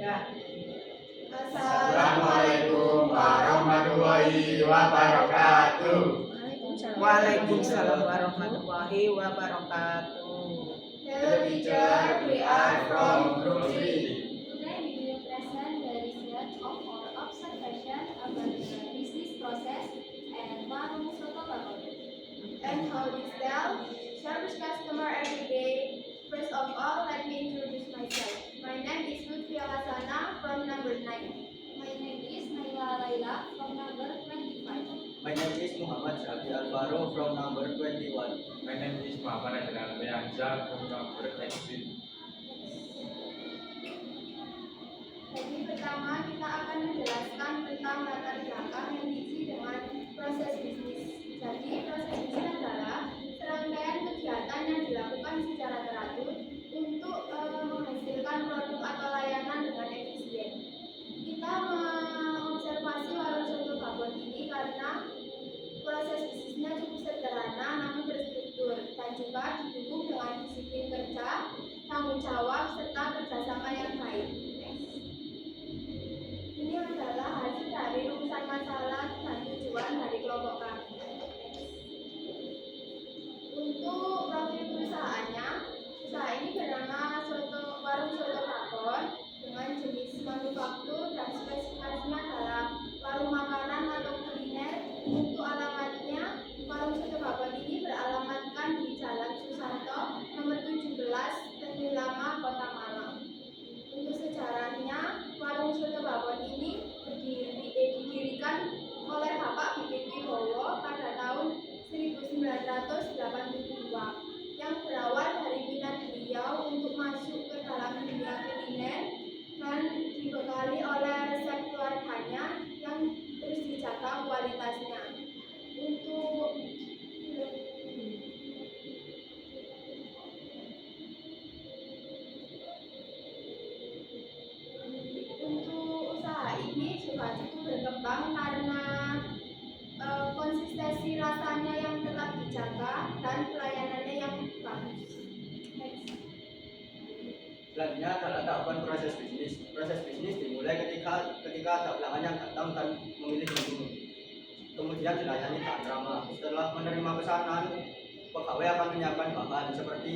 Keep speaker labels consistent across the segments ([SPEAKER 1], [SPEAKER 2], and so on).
[SPEAKER 1] Ya.
[SPEAKER 2] Assalamualaikum warahmatullahi wabarakatuh.
[SPEAKER 1] Waalaikumsalam warahmatullahi wabarakatuh.
[SPEAKER 2] Hello teacher, we are from Group 3.
[SPEAKER 3] Today we will present the result of our observation about the business process and warung soto bakar.
[SPEAKER 2] And how this tell? Service customer every day. First of all, let me introduce myself. My name is Lutfi Alasana from number 9.
[SPEAKER 3] My name is Naila Laila from number 25.
[SPEAKER 4] My name is Muhammad Syafi Alvaro from number 21.
[SPEAKER 5] My name is Muhammad Adnan Hamza from number 18.
[SPEAKER 2] Jadi pertama kita akan menjelaskan tentang latar belakang yang diisi dengan proses bisnis. Jadi proses bisnis adalah serangkaian kegiatan yang dilakukan secara teratur untuk menghasilkan produk atau layanan dengan efisien. Kita mengobservasi warung soto babon ini karena proses bisnisnya cukup sederhana namun terstruktur dan juga didukung dengan disiplin kerja, tanggung jawab, serta kerjasama yang baik. Ini adalah hasil dari rumusan masalah dan tujuan dari kelompok kami. Untuk profil perusahaannya, usaha ini bernama Warung Soto Babon dengan jenis manufaktur dan spesifikasinya adalah warung makanan atau kuliner. Untuk alamatnya, Warung Soto Babon ini beralamatkan di Jalan Susanto nomor 17, Teguh Lama, Kota Malang. Untuk sejarahnya, Warung Soto Babon ini didirikan oleh Bapak Bibit Wibowo pada tahun 1982 yang berawal dari minat beliau untuk masuk ke dalam dunia kuliner dan dibekali oleh resep keluarganya yang terus dijaga kualitasnya. Untuk usaha ini juga cukup berkembang karena konsistensi rasanya yang tetap dijaga dan pelayanannya yang bagus.
[SPEAKER 4] Selanjutnya adalah tahapan proses bisnis. Proses bisnis dimulai ketika ada pelanggan yang datang dan memilih menu. Kemudian dilayani dengan ramah. Setelah menerima pesanan, pegawai akan menyiapkan bahan seperti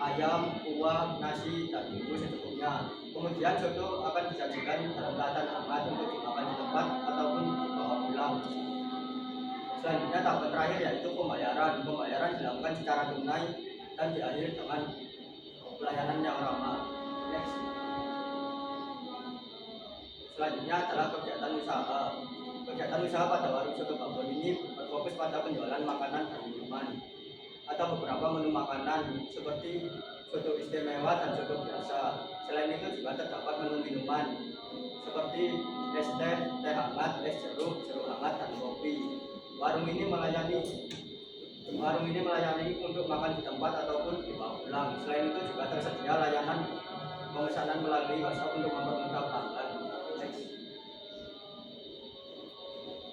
[SPEAKER 4] ayam, kuah, nasi, dan bumbu secukupnya. Kemudian soto akan disajikan dalam keadaan hangat untuk dimakan di tempat ataupun dibawa pulang. Selanjutnya tahapan terakhir yaitu pembayaran. Pembayaran dilakukan secara tunai dan diakhiri dengan pelayanan yang ramah. Next. Selanjutnya adalah kegiatan usaha. Kegiatan usaha pada warung soto babon ini berfokus pada penjualan makanan dan minuman. Ada beberapa menu makanan seperti soto istimewa dan soto biasa. Selain itu juga terdapat menu minuman seperti es teh, teh hangat, es jeruk, jeruk hangat, dan kopi. Warung ini melayani untuk makan di tempat ataupun dibawa pulang. Selain itu juga tersedia layanan pemesanan melalui WhatsApp untuk mempermudah pelanggan. Next.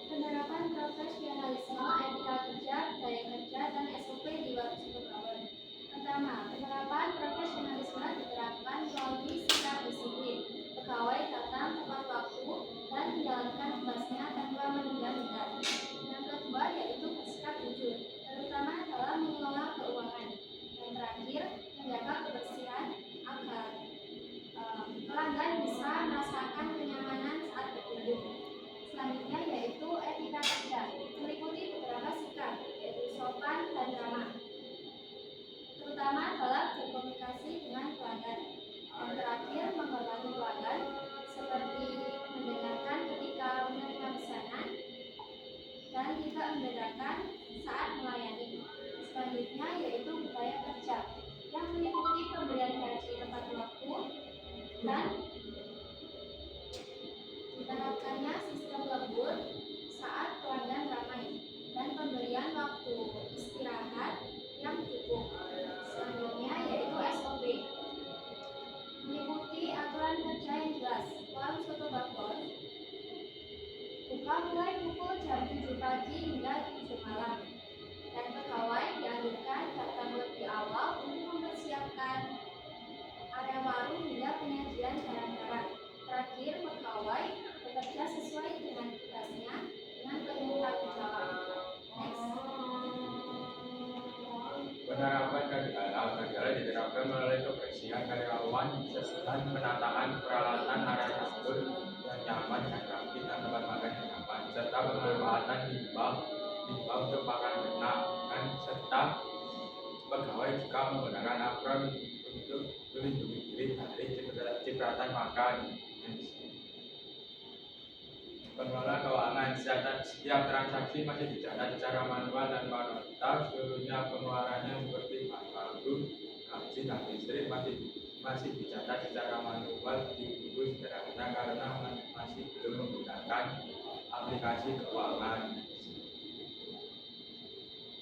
[SPEAKER 3] Penerapan profesionalisme, etika kerja, budaya kerja, dan SOP di warung soto babon. Pertama, penerapan profesionalisme diterapkan melalui sikap disiplin. Pegawai datang tepat waktu dan menjalankan tugasnya tanpa menunda-nunda. Yang kedua yaitu bersikap jujur, terutama dalam mengelola keuangan. Yang terakhir, menjaga kebersihan agar pelanggan bisa merasakan kenyamanan saat berkunjung. Selanjutnya yaitu etika kerja, meliputi beberapa sikap, yaitu sopan dan ramah, terutama dalam berkomunikasi dengan pelanggan. Yang terakhir, menghormati pelanggan, seperti mendengarkan ketika menerima pesanan dan tidak membedakan saat melayani. Selanjutnya yaitu budaya kerja, yang meliputi pemberian gaji tepat waktu dan diterapkannya sistem lembur saat pelanggan ramai dan pemberian waktu istirahat yang cukup. Selanjutnya yaitu SOP, meliputi aturan kerja yang jelas. Warung soto babon buka mulai pukul jam 7 pagi hingga 7 malam, dan pegawai dianjurkan datang lebih awal untuk mempersiapkan area warung hingga penyajian barang-barang.
[SPEAKER 5] dan penataan peralatan area dapur yang nyaman dan rapi dan tempat makan yang nyaman, serta pemanfaatan limbah untuk pakan ternak dan serta pegawai juga menggunakan apron untuk melindungi diri dari cipratan makan. Pengelola keuangan setiap transaksi masih dicatat secara manual dan manual. Seluruhnya pengeluarannya seperti manfaatu, gaji dan listrik masih dicatat secara manual di buku sederhana karena masih belum menggunakan aplikasi keuangan.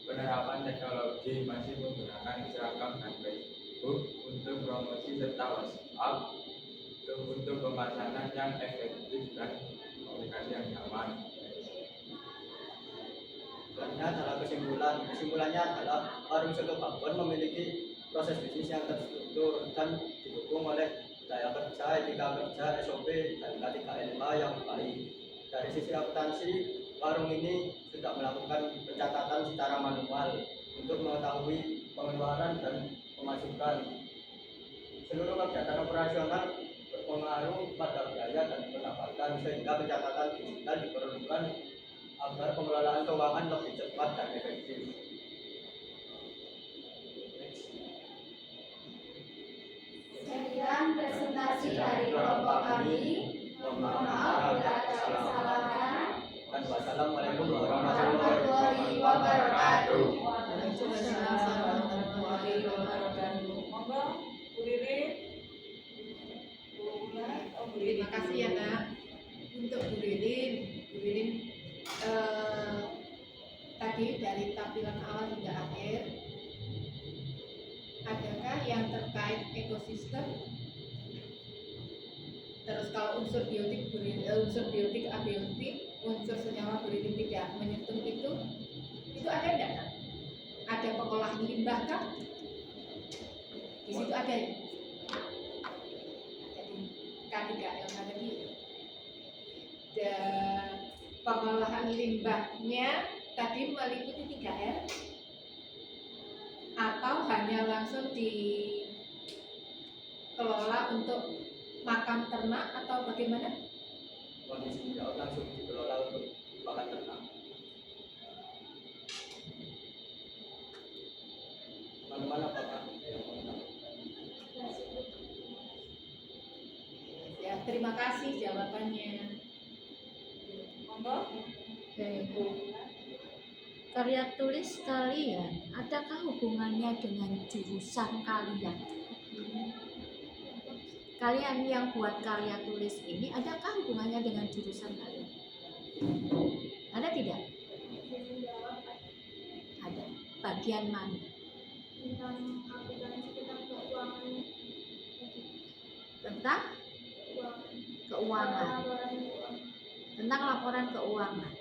[SPEAKER 5] Penerapan teknologi masih menggunakan Instagram dan Facebook untuk promosi serta WhatsApp untuk pemasaran yang efektif dan komunikasi yang nyaman.
[SPEAKER 4] Selanjutnya adalah kesimpulannya adalah warung soto Babon memiliki proses bisnis yang terstruktur dan didukung oleh budaya kerja, etika kerja, SOP, dan K3LA yang baik. Dari sisi akuntansi, warung ini sudah melakukan pencatatan secara manual untuk mengetahui pengeluaran dan pemasukan. Seluruh kegiatan operasional berpengaruh pada biaya dan pendapatan, sehingga pencatatan digital diperlukan agar pengelolaan keuangan lebih cepat dan efektif.
[SPEAKER 3] Sekian presentasi dari kelompok kami. Mohon maaf bila ada kesalahan.
[SPEAKER 4] Dan wassalamualaikum
[SPEAKER 3] Warahmatullahi wabarakatuh.
[SPEAKER 1] Waalaikumsalam warahmatullahi wabarakatuh. Monggo, Bu Ririn.
[SPEAKER 2] Terima kasih ya Nak untuk Bu Ririn. Bu Ririn tadi dari tampilan awal hingga akhir, adakah yang terkait ekosistem? Terus kalau unsur biotik, abiotik, unsur senyawa Bu Ririn tidak menyentuh itu ada enggak? Nak? Ada pengolahan limbah kah? Di situ ada ya? K3L tadi. Dan pengolahan limbahnya tadi meliputi 3R atau hanya langsung dikelola untuk makan ternak atau bagaimana?
[SPEAKER 4] Kondisi langsung dikelola untuk pakan ternak. Mana-mana Bapak?
[SPEAKER 2] Ya, terima kasih jawabannya. Monggo.
[SPEAKER 6] Karya tulis kalian, adakah hubungannya dengan jurusan kalian? Kalian yang buat karya tulis ini, adakah hubungannya dengan jurusan kalian? Ada tidak? Ada. Bagian mana?
[SPEAKER 3] Tentang aplikasi tentang keuangan.
[SPEAKER 6] Tentang keuangan. Tentang laporan keuangan.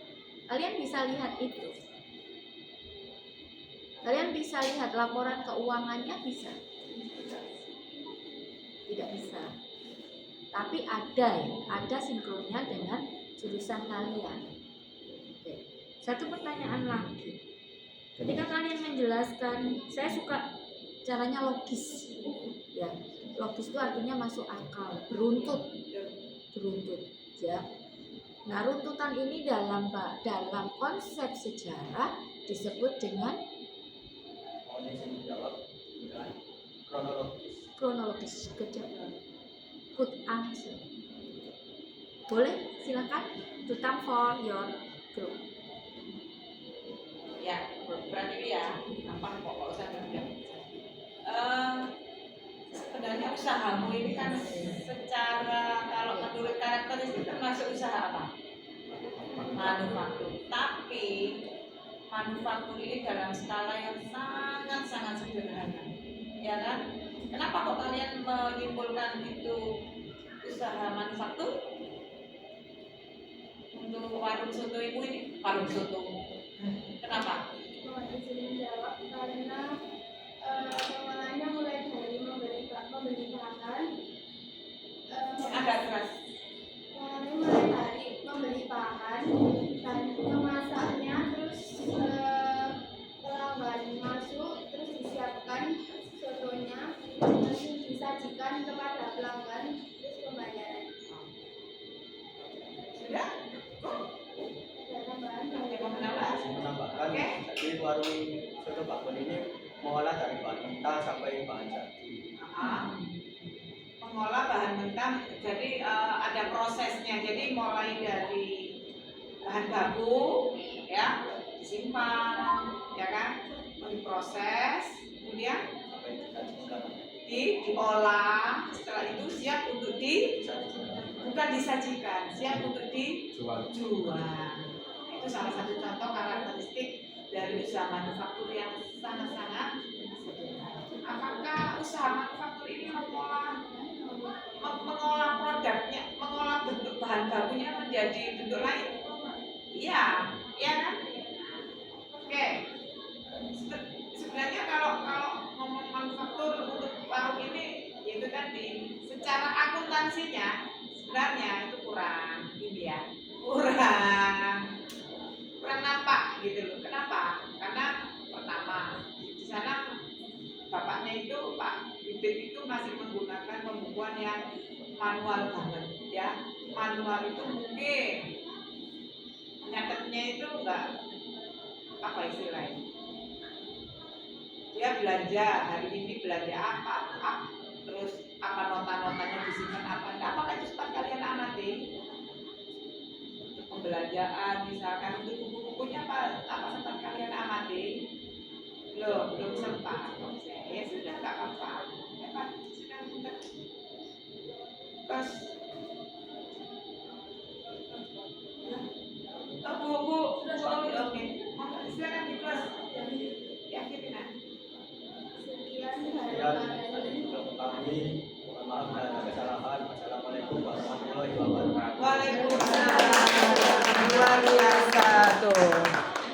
[SPEAKER 6] Kalian bisa lihat itu. Kalian bisa lihat laporan keuangannya, bisa? Tidak bisa. Tapi ada ya, ada sinkronnya dengan jurusan kalian. Oke. Satu pertanyaan lagi. Ketika kalian menjelaskan, saya suka caranya logis. Ya, logis itu artinya masuk akal, beruntut, ya. Nah, runtutan ini dalam konsep sejarah disebut dengan kronologis. Good answer. Boleh, silakan. Tutam for your group.
[SPEAKER 1] Ya, berarti ya, apa pokok saya bilang. Sebenarnya usahamu ini kan secara kalau menurut karakteristik termasuk usaha apa? Manufaktur. Tapi manufaktur ini dalam skala yang sangat sederhana, ya kan? Kenapa kok kalian menyimpulkan itu usaha manufaktur? Untuk warung soto ibu ini, warung soto. Kenapa?
[SPEAKER 3] Mohon izin menjawab karena pengolahannya mulai dari membeli bahan,
[SPEAKER 1] Agak keras.
[SPEAKER 3] pengolahannya mulai dari membeli bahan dan memasaknya, terus pelanggan masuk, terus disiapkan sotonya, terus disajikan kepada
[SPEAKER 4] warung soto bakwan ini mengolah dari bahan mentah sampai bahan jadi.
[SPEAKER 1] Mengolah bahan mentah, jadi ada prosesnya. Jadi mulai dari bahan baku, ya, disimpan, ya kan, diproses, kemudian
[SPEAKER 4] Sampai disajikan.
[SPEAKER 1] diolah. Setelah itu siap untuk bukan disajikan, siap untuk
[SPEAKER 5] Jual.
[SPEAKER 1] dijual. Itu salah satu contoh karakteristik dari usaha manufaktur yang sangat-sangat sederhana. Apakah usaha manufaktur ini mengolah produknya, mengolah bentuk bahan bakunya menjadi bentuk lain? Iya, iya kan? Oke. Sebenarnya kalau ngomong manufaktur untuk warung ini, itu tadi secara akuntansinya sebenarnya itu kurang, ini ya, kurang nampak gitu loh. Kenapa? Karena pertama di sana bapaknya itu Pak Bibit itu masih menggunakan pembukuan yang manual banget, ya. Manual itu mungkin nyatetnya itu enggak apa istilahnya. Dia belanja hari ini belanja apa, terus apa nota-notanya disimpan apa, apakah itu sempat kalian amati? Pembelanjaan misalkan untuk buku-bukunya apa sempat kalian amati? Belum sempat. Ya sudah nggak apa-apa. Ya Pak, sudah mudah. Terus bu, oke. Silakan di kelas. Ya, akhirnya.
[SPEAKER 2] Sekian
[SPEAKER 4] Sekian
[SPEAKER 2] hari ini.
[SPEAKER 4] untuk kami. Mohon maaf bila ada kesalahan. Wassalamualaikum warahmatullahi wabarakatuh.
[SPEAKER 1] Waalaikumsalam. Luar biasa.